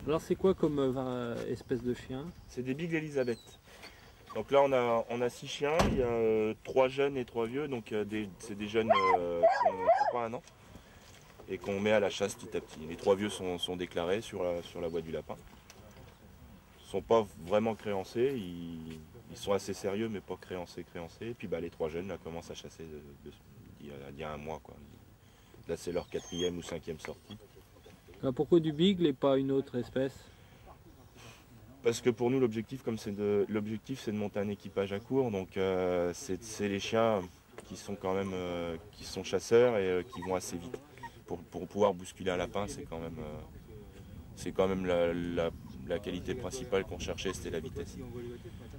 Alors c'est quoi comme espèce de chien? C'est des Beagle Elizabeth. Donc là on a 6 chiens, il y a 3 jeunes et 3 vieux, donc c'est des jeunes qui ont pas un an et qu'on met à la chasse petit à petit. Les 3 vieux sont déclarés sur la voie du lapin. Ils ne sont pas vraiment créancés, ils sont assez sérieux mais pas créancés. Et puis les 3 jeunes là, commencent à chasser il y a un mois, quoi. Là c'est leur 4e ou 5e sortie. Alors, pourquoi du Beagle et pas une autre espèce? Parce que pour nous l'objectif c'est de monter un équipage à court, donc c'est les chiens qui sont quand même qui sont chasseurs et qui vont assez vite. Pour pouvoir bousculer un lapin, c'est quand même la qualité principale qu'on cherchait, c'était la vitesse.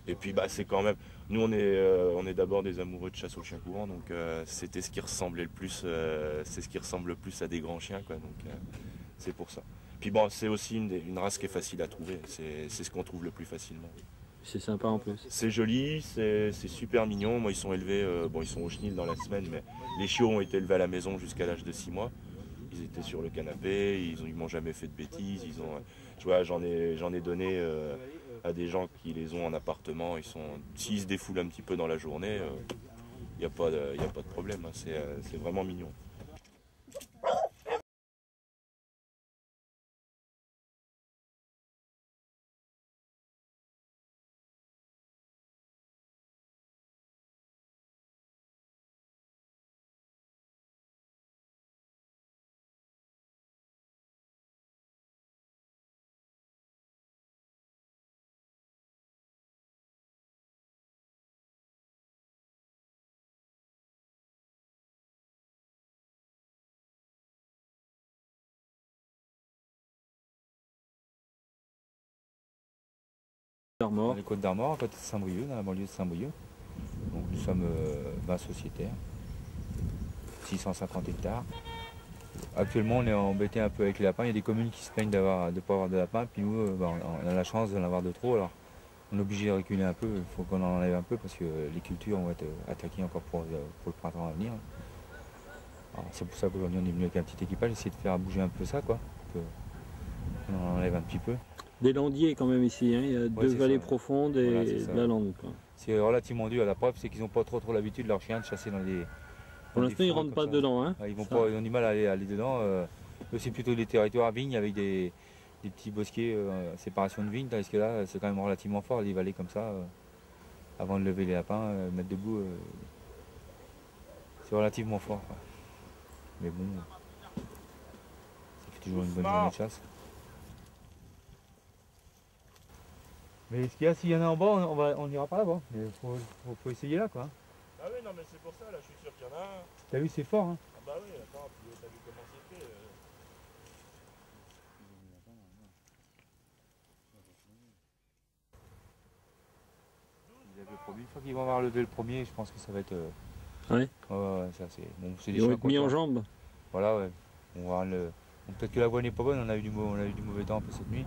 Et puis c'est quand même, nous on est d'abord des amoureux de chasse au chien courant, donc c'était ce qui ressemblait le plus, c'est ce qui ressemble le plus à des grands chiens, quoi. Donc c'est pour ça. Puis c'est aussi une race qui est facile à trouver, c'est ce qu'on trouve le plus facilement. C'est sympa en plus. C'est joli, c'est super mignon. Moi ils sont élevés, ils sont au chenil dans la semaine, mais les chiots ont été élevés à la maison jusqu'à l'âge de 6 mois. Ils étaient sur le canapé, ils m'ont jamais fait de bêtises. J'en ai donné à des gens qui les ont en appartement. S'ils se défoulent un petit peu dans la journée, il n'y a pas de problème, hein. C'est vraiment mignon. Dans les Côtes d'Armor, à côté de Saint-Brieuc, dans la banlieue de Saint-Brieuc. Donc nous sommes 20 sociétaires, 650 hectares. Actuellement on est embêté un peu avec les lapins. Il y a des communes qui se plaignent de ne pas avoir de lapins, puis nous on a la chance d'en avoir de trop. Alors on est obligé de reculer un peu, il faut qu'on en enlève un peu parce que les cultures vont être attaquées encore pour le printemps à venir. C'est pour ça qu'aujourd'hui on est venu avec un petit équipage, essayer de faire bouger un peu ça, quoi. On en enlève un petit peu. Des landiers quand même ici, hein. Il y a deux vallées profondes et voilà, de la lande. C'est relativement dur. La preuve, c'est qu'ils n'ont pas trop l'habitude, leurs chiens, de chasser dans les... Pour l'instant, ils ne rentrent pas dedans. Hein. Ils ont du mal à aller dedans. C'est plutôt des territoires vignes avec des petits bosquets, séparation de vignes, parce que là, c'est quand même relativement fort, les vallées comme ça. Avant de lever les lapins, mettre debout, c'est relativement fort, quoi. Mais bon, ça fait toujours une bonne journée de chasse. Mais ce qu'il y a, s'il y en a en bas, on ira pas là-bas. Il faut essayer là, quoi. Ah oui, non mais c'est pour ça, là je suis sûr qu'il y en a un. T'as vu, c'est fort, hein. Ah bah oui, attends, t'as vu comment c'est fait. Une fois qu'ils vont avoir levé le premier, je pense que ça va être... Ouais. Ouais, ça c'est... Bon, ils vont être mis en jambes. Voilà, ouais. Peut-être que la voie n'est pas bonne, on a eu du mauvais temps un peu cette nuit.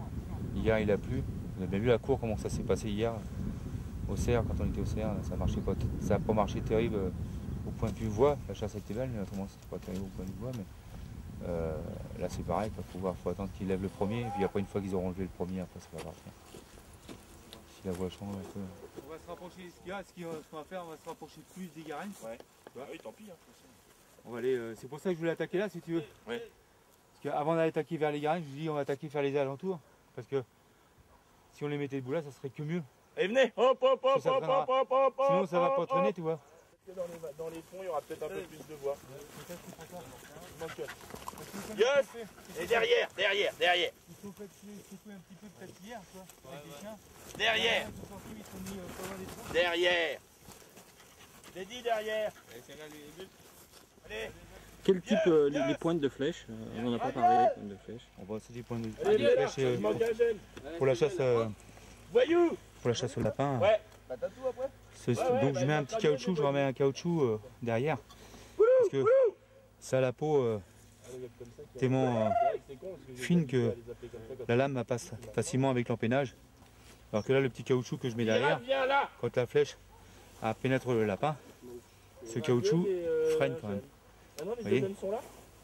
Hier il a plu. On a bien vu la cour, comment ça s'est passé hier. Au cerf, quand on était au cerf, ça n'a pas marché terrible au point de vue voie. La chasse était belle, mais autrement c'était pas terrible au point de vue voie. Mais là c'est pareil, il faut attendre qu'ils lèvent le premier, et puis après une fois qu'ils auront levé le premier, après ça va partir. Si la voie change un peu. On va se rapprocher, ce qu'on va faire, on va se rapprocher plus des garennes. Ouais. Ah oui, tant pis. Hein, on va aller, c'est pour ça que je voulais attaquer là, si tu veux. Ouais. Parce qu'avant d'aller attaquer vers les garennes, je vous dis on va attaquer vers les alentours. Parce que si on les mettait debout là, ça serait que mieux. Et venez, hop. Sinon ça va pas traîner, tu vois. Dans les fonds, il y aura peut-être un peu plus de voix. Yes. Et derrière. Il faut secouer un petit peu près de hier, quoi, avec des chiens. Derrière. J'ai dit derrière. Allez. Quel type les pointes de flèches? On n'en a pas parlé, les pointes de flèches. On va c'est des pointes de flèches pour la chasse. Voyou. Pour la chasse au lapin. Ouais. Donc je mets un petit caoutchouc, je remets un caoutchouc derrière. Parce que ça a la peau tellement fine que la lame passe facilement avec l'empennage. Alors que là le petit caoutchouc que je mets derrière, quand la flèche pénètre le lapin, ce caoutchouc freine quand même. Vous voyez ?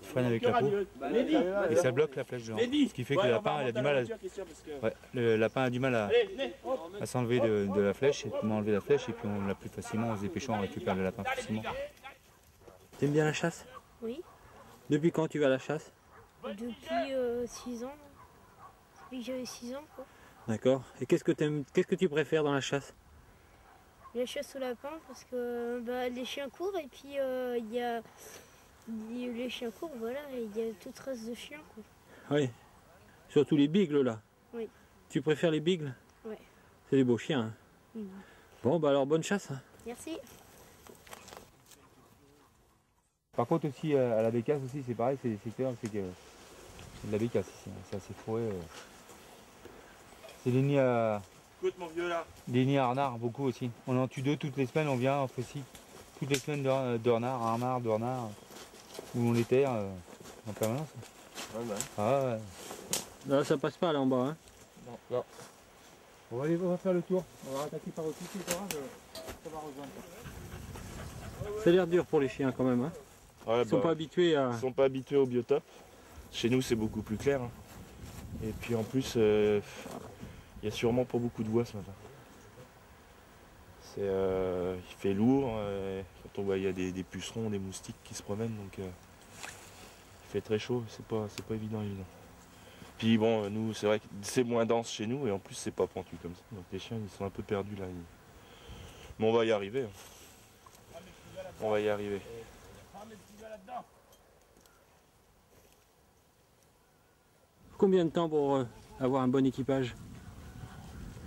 il freine avec la peau. Et ça bloque la flèche devant. Ce qui fait que le lapin il a du mal à... Ouais, le lapin a du mal à s'enlever de la flèche, et comment enlever la flèche, et puis on l'a plus facilement, en se dépêchant, on récupère le lapin facilement. T'aimes bien la chasse? Oui. Depuis quand tu vas à la chasse? Depuis 6 ans. Depuis que j'avais 6 ans, quoi. D'accord. Et qu'est-ce que tu préfères dans la chasse? La chasse au lapin, parce que les chiens courent, et puis il y a... Les chiens courent, voilà, et il y a toute race de chiens, quoi. Oui. Surtout les beagles, là. Oui. Tu préfères les beagles? Oui. C'est des beaux chiens. Hein. Bon, bah alors bonne chasse. Hein. Merci. Par contre aussi à la bécasse aussi c'est pareil, c'est des secteurs, c'est que de la bécasse ici, c'est assez fourré. C'est des nids à. Écoute mon vieux là. Des nids à renards beaucoup aussi. On en tue 2 toutes les semaines, on vient, on fait aussi toutes les semaines de renards, où on les terre en permanence. Ouais, bah. Ah ouais. Là ça passe pas là en bas. Hein. Non. On va faire le tour, on va attaquer par au-dessus, ça va rejoindre. Ça a l'air dur pour les chiens quand même. Hein. Ouais, Ils sont pas habitués à... Ils sont pas habitués au biotope. Chez nous c'est beaucoup plus clair. Hein. Et puis en plus, il y a sûrement pas beaucoup de voix ce matin. Il fait lourd, quand on voit il y a des pucerons, des moustiques qui se promènent, donc il fait très chaud, c'est pas évident. Puis bon, nous c'est vrai que c'est moins dense chez nous et en plus c'est pas pentu comme ça. Donc les chiens ils sont un peu perdus là. Mais on va y arriver. Hein. On va y arriver. Combien de temps pour avoir un bon équipage?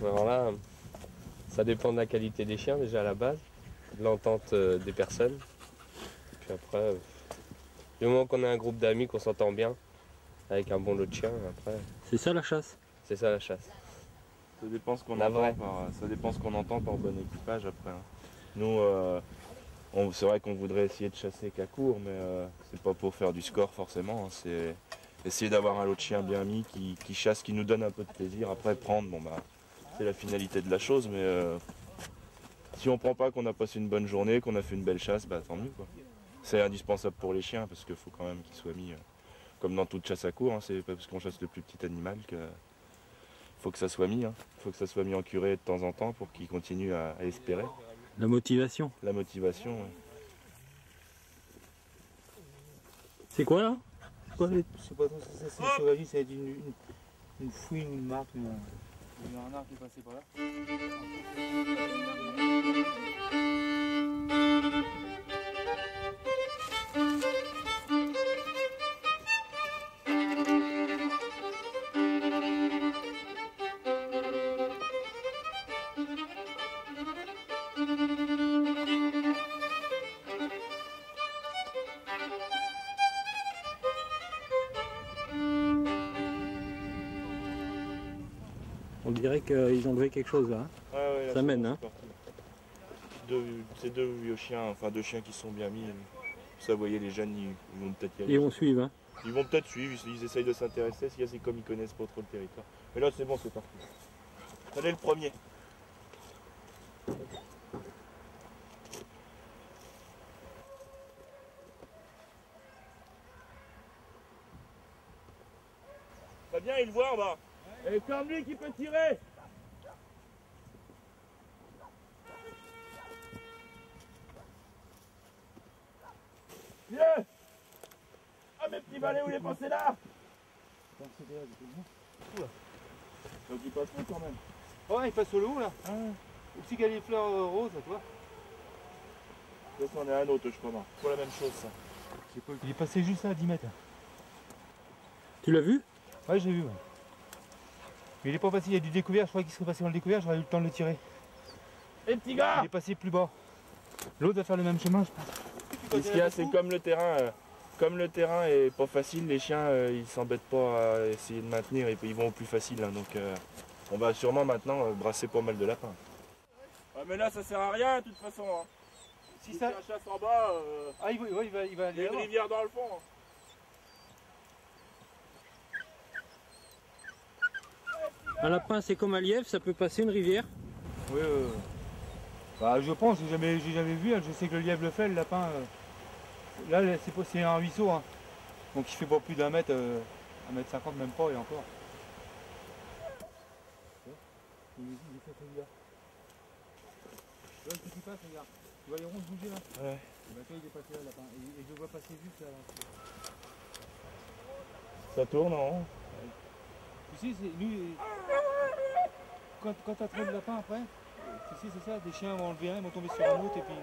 Alors là, ça dépend de la qualité des chiens déjà à la base, de l'entente des personnes. Puis après, du moment qu'on a un groupe d'amis, qu'on s'entend bien, avec un bon lot de chiens, après... C'est ça la chasse? C'est ça la chasse. Ça dépend ce qu'on La vraie. entend par bon équipage après. Hein. Nous, c'est vrai qu'on voudrait essayer de chasser qu'à court, mais c'est pas pour faire du score forcément. Hein. C'est essayer d'avoir un lot de chiens bien mis qui chasse, qui nous donne un peu de plaisir. Après prendre, bon bah c'est la finalité de la chose, mais si on prend pas, qu'on a passé une bonne journée, qu'on a fait une belle chasse, bah tant mieux quoi. C'est indispensable pour les chiens parce qu'il faut quand même qu'ils soient mis comme dans toute chasse à court. Hein. C'est pas parce qu'on chasse le plus petit animal que faut que ça soit mis. Hein. Faut que ça soit mis en curée de temps en temps pour qu'ils continuent à espérer. La motivation. La motivation. Ouais. C'est quoi là? Je sais pas trop si ça c'est sauvagiste, ça va être une fouine ou une marque, il y a un renard qui est passé par là. On dirait qu'ils ont levé quelque chose là. Hein. Ouais, là, ça mène. Hein. C'est 2 vieux chiens, enfin 2 chiens qui sont bien mis. Ça, vous voyez, les jeunes, ils vont peut-être y aller. Ils vont suivre. Hein. Ils vont peut-être suivre, ils essayent de s'intéresser, c'est comme ils connaissent pas trop le territoire. Mais là, c'est bon, c'est parti. Allez, le premier. Très bien, il le voit en bas. Et comme lui qui peut tirer. Vieux. Ah mes petits balais, où il est passé là? Donc il passe où quand même? Ouais, il passe au loup là. Au petit galifleur rose, toi. Ça, c'en est un autre, je crois. C'est pas la même chose ça. Il est passé juste à 10 mètres. Tu l'as vu? Ouais, j'ai vu. Ouais. Mais il est pas passé, il y a du découvert, je crois qu'il serait passé dans le découvert, j'aurais eu le temps de le tirer. Et petit gars! Il est passé plus bas. L'autre va faire le même chemin, je pense. Et ce qu'il y a, c'est comme le terrain est pas facile, les chiens ils s'embêtent pas à essayer de maintenir et ils vont au plus facile. Hein, donc on va sûrement maintenant brasser pas mal de lapins. Ah mais là ça sert à rien de toute façon. Hein. Si ça chasse en bas, ah, il va il y a aller une rivière dans le fond. Hein. Un lapin c'est comme un lièvre, ça peut passer une rivière. Oui, bah, je pense, j'ai jamais vu, hein. Je sais que le lièvre le fait, le lapin. Là c'est un ruisseau. Hein. Donc il fait pas plus d'1 mètre, 1m50 même pas et encore. Il est sur celui-là. Là, ce qui passe, regarde. Tu vois les ronds bouger là? Ouais. Et bah toi il est passé là, le lapin. Et je le vois passer juste là. Ça tourne en rond. Tu sais, nous, quand t'as trop de lapins après, tu sais, c'est ça, des chiens vont enlever un, ils vont tomber sur un autre et puis.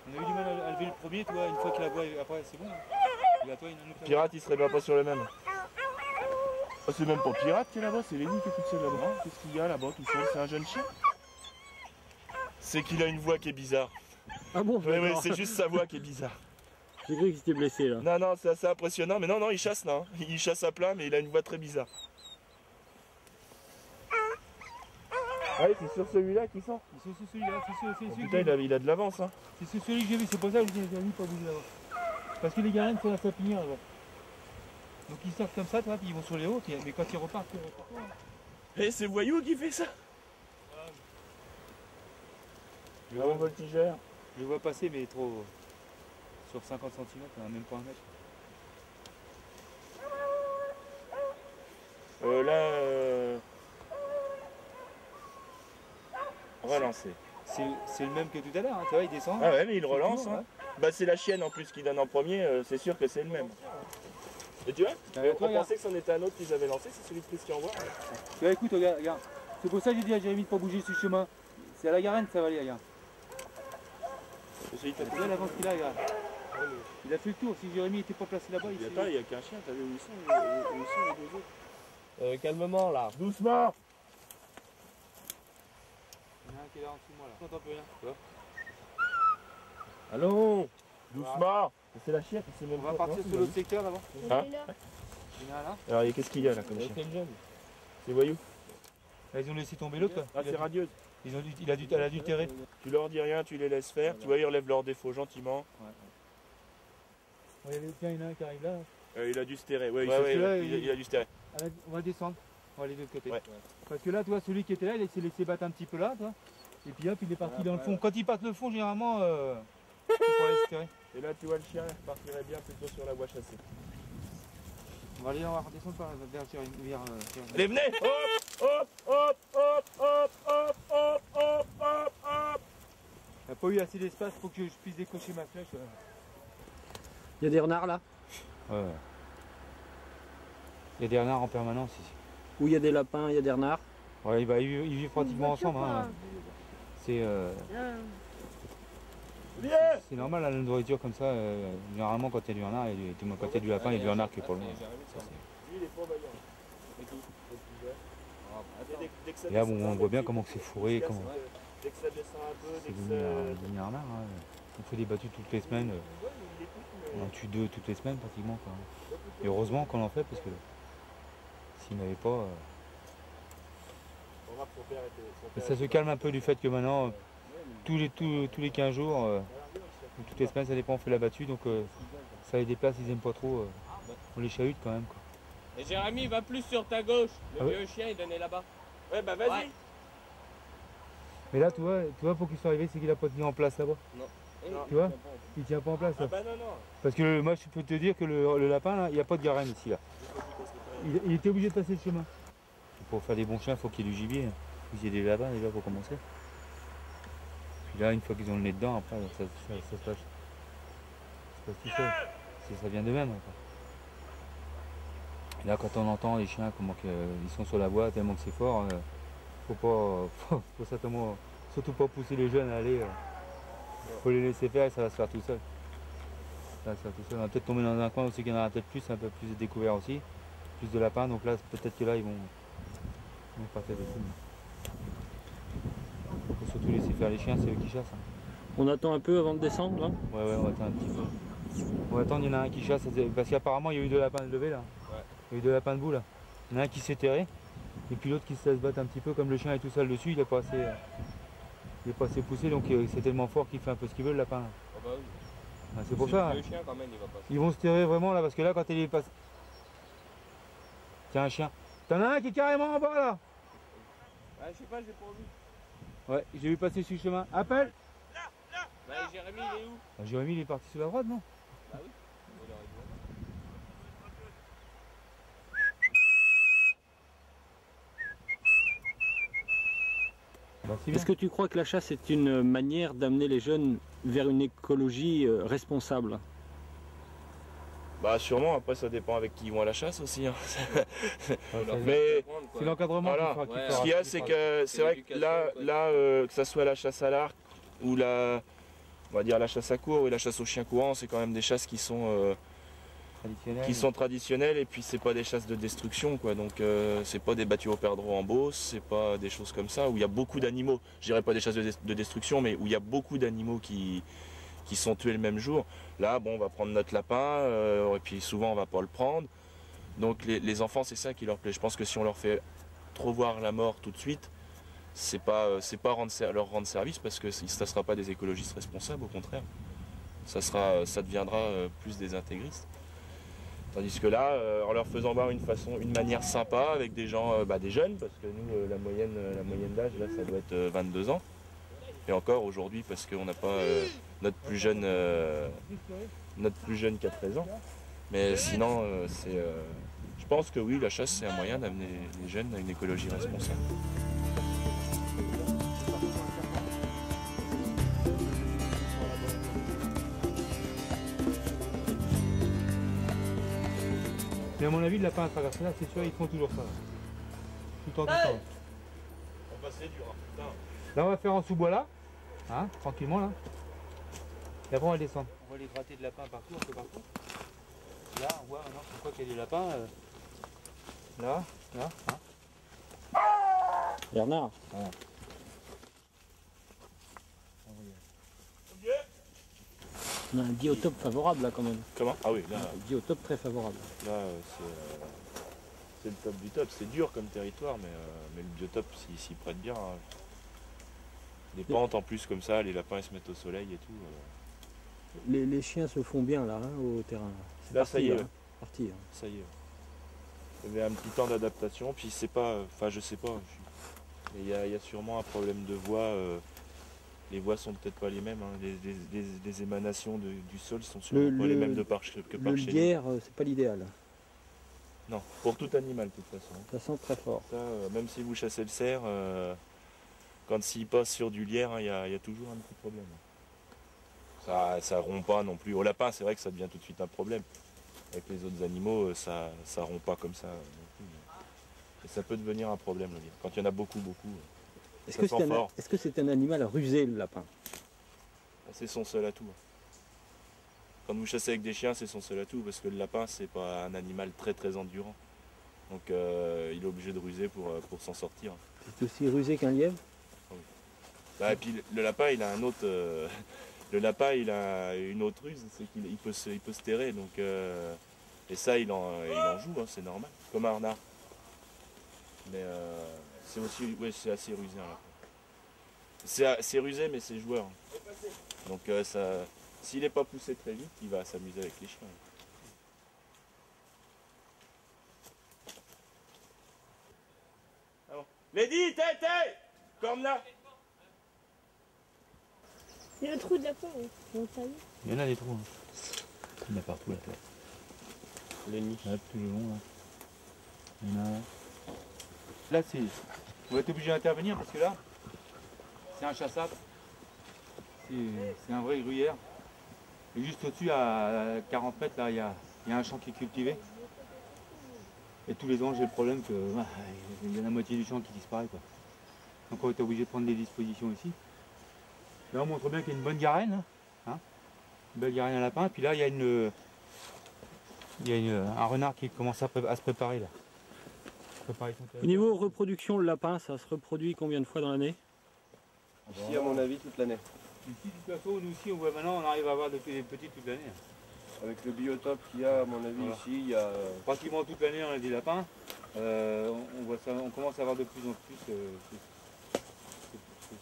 On a eu du mal à lever le premier, toi, une fois qu'il la voit, après c'est bon. Et là, toi, il y en a un autre. Pirate, il serait pas sur le même. Oh, c'est même pas Pirate qui est là-bas, c'est Lenny qui est toute seule là-bas. Qu'est-ce qu'il y a là-bas tout seul? C'est un jeune chien? C'est qu'il a une voix qui est bizarre. Ah bon? Ouais, c'est juste sa voix qui est bizarre. J'ai cru qu'il s'était blessé là. Non, non, c'est assez impressionnant, mais non, il chasse là. Hein. Il chasse à plein, mais il a une voix très bizarre. Ah oui, c'est sur celui-là qu'il sort. C'est sur celui-là, c'est celui Putain, il a de l'avance. Hein. C'est sur celui que j'ai vu, c'est pour ça que je dis lui pas bouger là-bas. Parce que les garènes sont la sapinière là-bas. Donc ils sortent comme ça, toi, puis ils vont sur les hautes, mais quand ils repartent, ils repartent pas. Et c'est Voyou qui fait ça. Vraiment voltigeur. Je le vois passer, mais trop. Sur 50 cm, même pas 1 mètre. Relancer. C'est le même que tout à l'heure, hein. Tu vois, il descend. Ah ouais, mais il relance. Toujours, Hein. Bah, c'est la chienne en plus qui donne en premier, c'est sûr que c'est le même. Et tu vois, on pensait que c'en était un autre qu'ils avaient lancé, c'est celui de Christian Bois. Tu vois, écoute, regarde. C'est pour ça que j'ai dit à Jérémy de pas bouger sur le chemin. C'est à la garenne que ça va aller, regarde. Tu vois l'avance qu'il a, regarde. Il a fait le tour, si Jérémy n'était pas placé là-bas, il Attends, il n'y a qu'un chien, t'as vu où ils sont, les deux autres? Calmement là. Doucement. Il y en a un qui est là en dessous de moi là. Je n'entends plus rien. Tu vois. Allons. Doucement. C'est la chienne, c'est même On va partir sur l'autre secteur d'abord. Hein? Il est là. Il y en a un là. Alors, qu'est-ce qu'il y a là comme chien? C'est Voyou. Là, ils ont laissé tomber l'autre. Ah, c'est radieuse. Elle a dû terrer. Tu leur dis rien, tu les laisses faire. Tu vois, ils relèvent leurs défauts gentiment. Ouais, tiens, il y en a un qui arrive là. Il a dû se terrer. Ouais, il a dû se terrer. On va descendre. On va aller de l'autre côté. Ouais. Parce que là, tu vois, celui qui était là, il s'est laissé battre un petit peu là, toi. Et puis hop, il est parti dans le fond. Quand il part le fond, généralement, c'est pour aller se terrer. Et là, tu vois, le chien partirait bien plutôt sur la voie chassée. On va redescendre vers Allez, venez! Hop, hop, hop, hop, hop, hop, hop, hop, hop. Il n'y a pas eu assez d'espace pour que je puisse décocher ma flèche. Il y a des renards là? Ouais. Il y a des renards en permanence ici. Où il y a des lapins, il y a des renards? Ouais, bah, ils vivent pratiquement ensemble. Hein. C'est normal, la nourriture comme ça. Généralement, quand il y a du renard, quand il y a du lapin, il y a du renard qui est pas loin. Lui, il est pas vaillant. Et là, bon, on voit bien comment c'est fourré. Comment... Dès que ça descend un peu, C'est devenu un renard. Hein. On fait des battues toutes les semaines. On en tue 2 toutes les semaines pratiquement. Quoi. Et heureusement qu'on en fait parce que s'il n'y en avait pas. Et ça se calme un peu du fait que maintenant, tous les 15 jours, ou toutes les semaines, ça dépend, on fait la battue. Donc ça les déplace, ils n'aiment pas trop. On les chahute quand même. Quoi. Et Jérémy, va plus sur ta gauche. Le Ah ouais. vieux chien, il donnait là-bas. Ouais, bah vas-y. Ouais. Mais là, tu vois, pour qu'il soit arrivé, c'est qu'il n'a pas tenu en place là-bas. Non. Tu vois, il tient pas en place. Ah Là. bah non, non. Parce que moi, je peux te dire que le lapin, là, il n'y a pas de garenne ici. Là. Il était obligé de passer le chemin. Pour faire des bons chiens, il faut qu'il y ait du gibier. Il faut qu'il y ait des lapins déjà pour commencer. Puis là, une fois qu'ils ont le nez dedans, après, ça se passe tout seul. Ça vient d'eux-mêmes. Et là, quand on entend les chiens, comment ils sont sur la voie, tellement que c'est fort, faut certainement, surtout pas pousser les jeunes à aller. Faut les laisser faire et ça va se faire tout seul. Ça va se faire tout seul. On va peut-être tomber dans un coin aussi qu'il y en aura peut-être plus, un peu plus de découvert aussi, plus de lapins. Donc là, peut-être que là, ils vont partir dessus. Faut surtout laisser faire les chiens, c'est eux qui chassent. Hein. On attend un peu avant de descendre là? Ouais, on va attendre un petit peu. On va attendre, il y en a un qui chasse, parce qu'apparemment il y a eu 2 lapins levés là. Ouais. Il y a eu 2 lapins debout là. Il y en a un qui s'est terré, et puis l'autre qui se laisse battre un petit peu, comme le chien est tout seul dessus, il n'est pas assez poussé, donc c'est tellement fort qu'il fait un peu ce qu'il veut le lapin. Oh bah oui. Ah, c'est pour ça. Le chien quand même, il va passer. Ils vont se terrer vraiment là, parce que là quand il est passé. Tiens un chien. T'en as un qui est carrément en bas là. Ah, je sais pas, j'ai pas vu. Ouais, j'ai vu passer sur le chemin. Appelle. Bah Jérémy, il est où? Jérémy il est parti sur la droite non? Bah oui. Il aurait dû. pas si bien. Est-ce que tu crois que la chasse est une manière d'amener les jeunes vers une écologie responsable? Bah sûrement, après ça dépend avec qui ils vont à la chasse aussi. Hein. Mais Mais c'est l'encadrement voilà. qui Ouais, ce qu'il y a, c'est que c'est vrai que là, que ça soit la chasse à l'arc ou on va dire la chasse à courre et la chasse au chien courant, c'est quand même des chasses qui sont traditionnelles et puis c'est pas des chasses de destruction quoi. Donc c'est pas des battus au perdreau en Beauce, c'est pas des choses comme ça où il y a beaucoup d'animaux. Je dirais pas des chasses de destruction, mais où il y a beaucoup d'animaux qui sont tués le même jour. Là, bon, on va prendre notre lapin, et puis souvent on va pas le prendre. Donc les enfants, c'est ça qui leur plaît. Je pense que si on leur fait trop voir la mort tout de suite, c'est pas leur rendre service parce que ça ne sera pas des écologistes responsables, au contraire. Ça deviendra plus des intégristes. Tandis que là, en leur faisant voir une manière sympa avec des gens, des jeunes, parce que nous, la moyenne d'âge, là, ça doit être 22 ans. Et encore aujourd'hui, parce qu'on n'a pas notre plus jeune qui a 13 ans. Mais sinon, je pense que oui, la chasse, c'est un moyen d'amener les jeunes à une écologie responsable. Mais à mon avis, le lapin à traverser là, c'est sûr, ils font toujours ça. Là. Tout le temps, tout le temps. On va c'est dur, hein, putain. Là, on va faire en sous-bois là, hein, tranquillement là. Et après, on va descendre. On va les gratter de lapins partout, un peu partout. Là, on voit maintenant pourquoi qu'il y a des lapins. Là, hein. Bernard, on a un biotope favorable là quand même. Comment? Ah oui, là, Un biotope très favorable. là c'est le top du top. C'est dur comme territoire, mais le biotope s'y prête bien. Hein. Les pentes en plus comme ça, les lapins ils se mettent au soleil et tout. Les chiens se font bien là hein, au terrain. C'est Là, parti, ça y est, là, ouais. hein. Parti, hein. Ça y est. Il y avait un petit temps d'adaptation, puis c'est pas. Enfin, je sais pas. Il y a sûrement un problème de voix. Les voix sont peut-être pas les mêmes. Hein. Les émanations du sol sont sûrement pas les mêmes que par chez nous. Le lierre, c'est pas l'idéal. Non, pour tout animal de toute façon. Ça sent très fort. Ça, même si vous chassez le cerf, quand s'il passe sur du lierre, hein, il y a toujours un petit problème. Ça rompt pas non plus. Au lapin, c'est vrai que ça devient tout de suite un problème. Avec les autres animaux, ça rompt pas comme ça non plus. Et ça peut devenir un problème le lierre. Quand il y en a beaucoup. Est-ce Ça que sent fort. est-ce que c'est un animal rusé le lapin? C'est son seul atout. Quand vous chassez avec des chiens, c'est son seul atout, parce que le lapin, c'est pas un animal très endurant. Donc il est obligé de ruser pour s'en sortir. C'est aussi rusé qu'un lièvre? Et puis le lapin, il a un autre. Le lapin, il a une autre ruse, c'est qu'il peut se terrer. Donc, et ça, il en joue, hein, c'est normal. Comme un renard. Mais c'est aussi, ouais, c'est assez rusé un lapin. C'est rusé, mais c'est joueur. Donc s'il n'est pas poussé très vite, il va s'amuser avec les chiens. Lady, t'es comme là. Il y a un trou de lapin, montagne. Il y en a des trous. Hein. Il y en a partout là. Les nids. Là, tout le long là. Il y en a. Là, on va être obligé d'intervenir parce que là, c'est un chassable. C'est un vrai gruyère. Et juste au-dessus, à 40 mètres, là, il y a un champ qui est cultivé. Et tous les ans, j'ai le problème que il y a la moitié du champ qui disparaît, quoi. Donc on est obligé de prendre des dispositions ici. Là, on montre bien qu'il y a une bonne garenne. Hein, une belle garenne à lapin. Puis là, il y a un renard qui commence à se préparer là. Au niveau reproduction, le lapin, ça se reproduit combien de fois dans l'année? Ici, à mon avis, toute l'année. Ici, de toute façon, nous aussi, on voit maintenant, on arrive à avoir des petits toute l'année. Avec le biotope qu'il y a, à mon avis, Voilà. ici, il y a. Pratiquement toute l'année, on a des lapins. On commence à avoir de plus en plus ce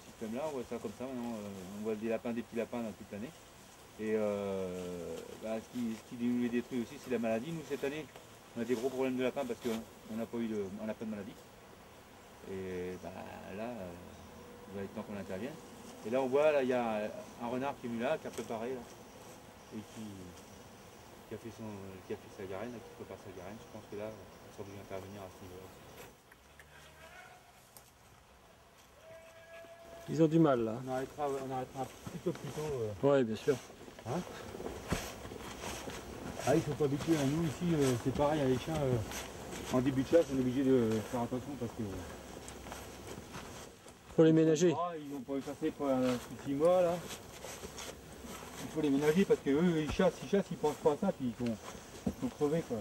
système-là. On voit ça comme ça. Maintenant, on voit des petits lapins dans toute l'année. Et ce qui nous les détruit aussi, c'est la maladie. Nous, cette année, on a des gros problèmes de lapins parce qu'on n'a pas de maladie. Et là, il va être temps qu'on intervienne. Et là, on voit, là, il y a un renard qui est venu là, qui a préparé, là, et qui a fait sa garenne, qui prépare sa garenne. Je pense que là, on sera obligé d'intervenir à ce niveau-là. Ils ont du mal là. On arrêtera un petit peu plus tôt. Ouais, bien sûr. Hein, ah, ils sont pas habitués. Hein. Nous ici, c'est pareil, les chiens, en début de chasse, on est obligé de faire attention parce que... Faut les ménager. Ils vont pas chasser pendant 6 mois là. Il faut les ménager parce que eux ils chassent, ils pensent pas à ça, puis ils sont crevés quoi.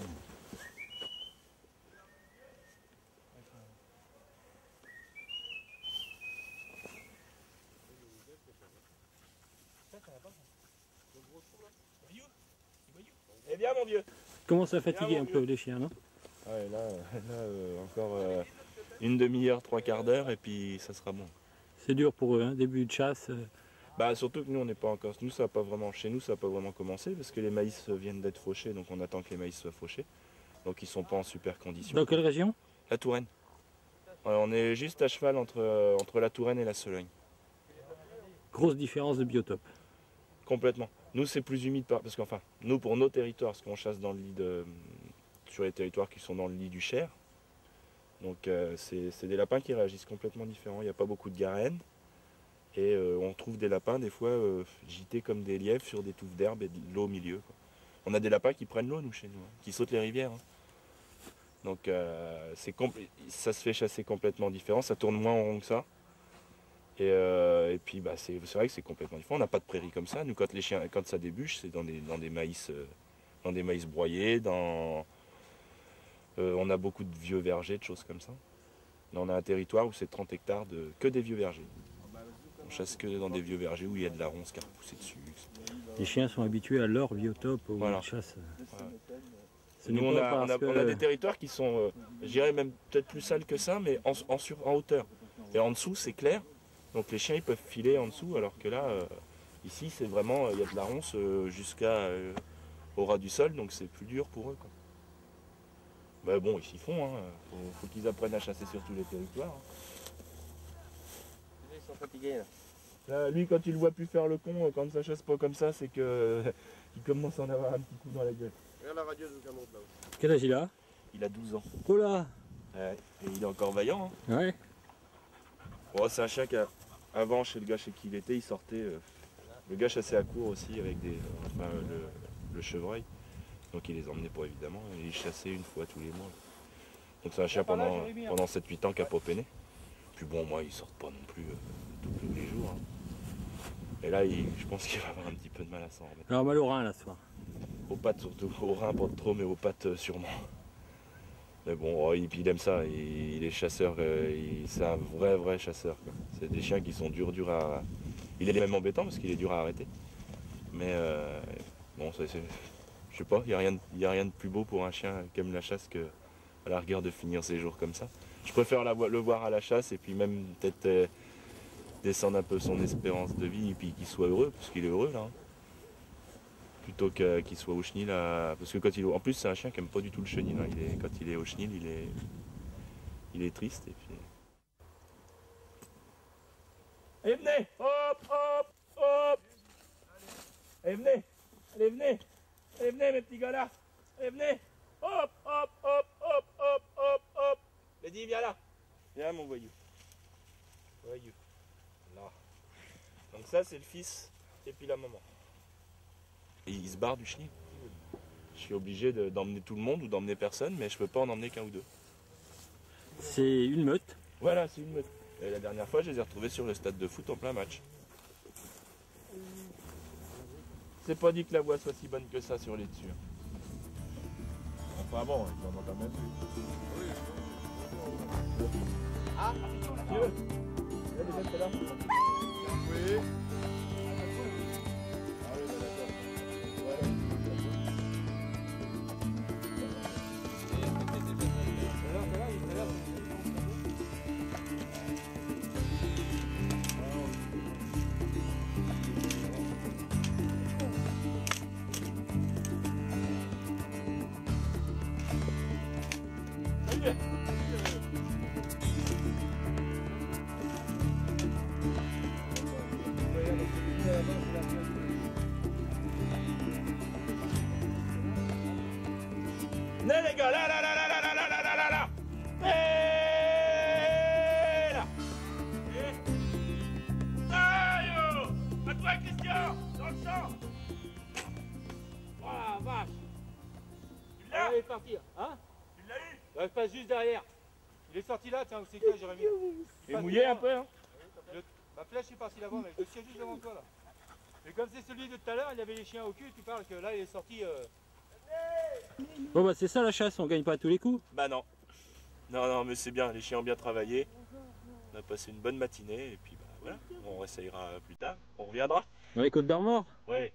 Eh bien mon vieux. Commence à fatiguer un peu les chiens, non? Ouais, là encore une demi-heure, 3/4 d'heure et puis ça sera bon. C'est dur pour eux, hein, début de chasse. Bah surtout que nous on n'est pas encore. Nous ça a pas vraiment. Chez nous ça n'a pas vraiment commencé parce que les maïs viennent d'être fauchés, donc on attend que les maïs soient fauchés. Donc ils sont pas en super condition. Dans quelle région? La Touraine. On est juste à cheval entre la Touraine et la Sologne. Grosse différence de biotope. Complètement. Nous c'est plus humide parce qu'enfin, nous pour nos territoires, parce qu'on chasse dans le lit sur les territoires qui sont dans le lit du Cher. Donc c'est des lapins qui réagissent complètement différents. Il n'y a pas beaucoup de garenne. Et on trouve des lapins des fois gités comme des lièvres sur des touffes d'herbe et de l'eau au milieu, quoi. On a des lapins qui prennent l'eau nous chez nous, hein, qui sautent les rivières. Hein. Donc ça se fait chasser complètement différent, ça tourne moins en rond que ça. Et puis bah, c'est vrai que c'est complètement différent. On n'a pas de prairies comme ça. Nous quand ça débûche, c'est dans des maïs broyés, on a beaucoup de vieux vergers, de choses comme ça. Là, on a un territoire où c'est 30 hectares que des vieux vergers. On chasse que dans des vieux vergers où il y a de la ronce qui a repoussé dessus. Les chiens sont habitués à leur biotope où Voilà. ils chassent. Voilà. Ce Nous, n'est on pas a, parce que- on a des territoires qui sont, je dirais même peut-être plus sales que ça, mais en hauteur. Et en dessous, c'est clair. Donc les chiens, ils peuvent filer en dessous, alors que là, ici, c'est vraiment, il y a de la ronce au ras du sol, donc c'est plus dur pour eux, quoi. Bah bon, ils s'y font, hein. Faut qu'ils apprennent à chasser sur tous les territoires. Hein. Ils sont fatigués là. Là, lui, quand il le voit plus faire le con, quand ça chasse pas comme ça, c'est que il commence à en avoir un petit coup dans la gueule. Regarde la radieuse de monte là-haut. Quel âge il a? Il a 12 ans. Oh là! Ouais. Et il est encore vaillant. Hein. Ouais. Bon, c'est un chien qui, avant, chez le gars chez qui il était, il sortait. Le gars chassait à court aussi avec le chevreuil. Donc il les emmenait pas évidemment. Et il chassait une fois tous les mois. Donc c'est un chien pendant 7-8 ans qui a pas peiné. Puis bon, moi, ils sortent pas non plus tous les jours. Hein. Et là, je pense qu'il va avoir un petit peu de mal à s'en remettre. Alors mal au rein là ce soir. Aux pattes surtout, aux reins pas trop, mais aux pattes sûrement. Mais bon, il aime ça, il est chasseur, c'est un vrai chasseur. C'est des chiens qui sont durs à... Il est même embêtant parce qu'il est dur à arrêter. Mais bon, je sais pas, il n'y a rien de plus beau pour un chien qui aime la chasse que à la rigueur de finir ses jours comme ça. Je préfère le voir à la chasse et puis même peut-être descendre un peu son espérance de vie et puis qu'il soit heureux, parce qu'il est heureux là. Hein. Plutôt qu'il soit au chenil, parce que en plus c'est un chien qui aime pas du tout le chenil. Hein. Quand il est au chenil, il est triste. Et puis... Allez, venez! Hop! Allez, venez! Allez, venez mes petits gars là! Allez, venez! Hop! Lady, viens là! Viens mon voyou. Là. Donc ça c'est le fils et puis la maman. Et il se barre du chenil. Je suis obligé d'emmener tout le monde ou d'emmener personne, mais je peux pas en emmener qu'un ou deux. C'est une meute. Voilà, c'est une meute. Et la dernière fois, je les ai retrouvés sur le stade de foot en plein match. C'est pas dit que la voie soit si bonne que ça sur les dessus. Enfin bon, ils en ont quand même vu. Ah, Dieu! Il y a des meutes là? Oui. Venez les gars, là. Et là. allait partir. Hein? Tu l'as eu? Je passe juste derrière. Il est sorti là, tiens, c'est toi, Jérémy. Il est mouillé un peu, hein? Ma flèche est partie là-bas, mais je le tiens juste devant toi là. Et comme c'est celui de tout à l'heure, il y avait les chiens au cul, tu parles que là, il est sorti. Bon bah c'est ça la chasse, on gagne pas à tous les coups. Bah non. Non, mais c'est bien, les chiens ont bien travaillé. On a passé une bonne matinée et puis bah voilà, on essayera plus tard, on reviendra. Dans les Côtes d'Armor. Ouais.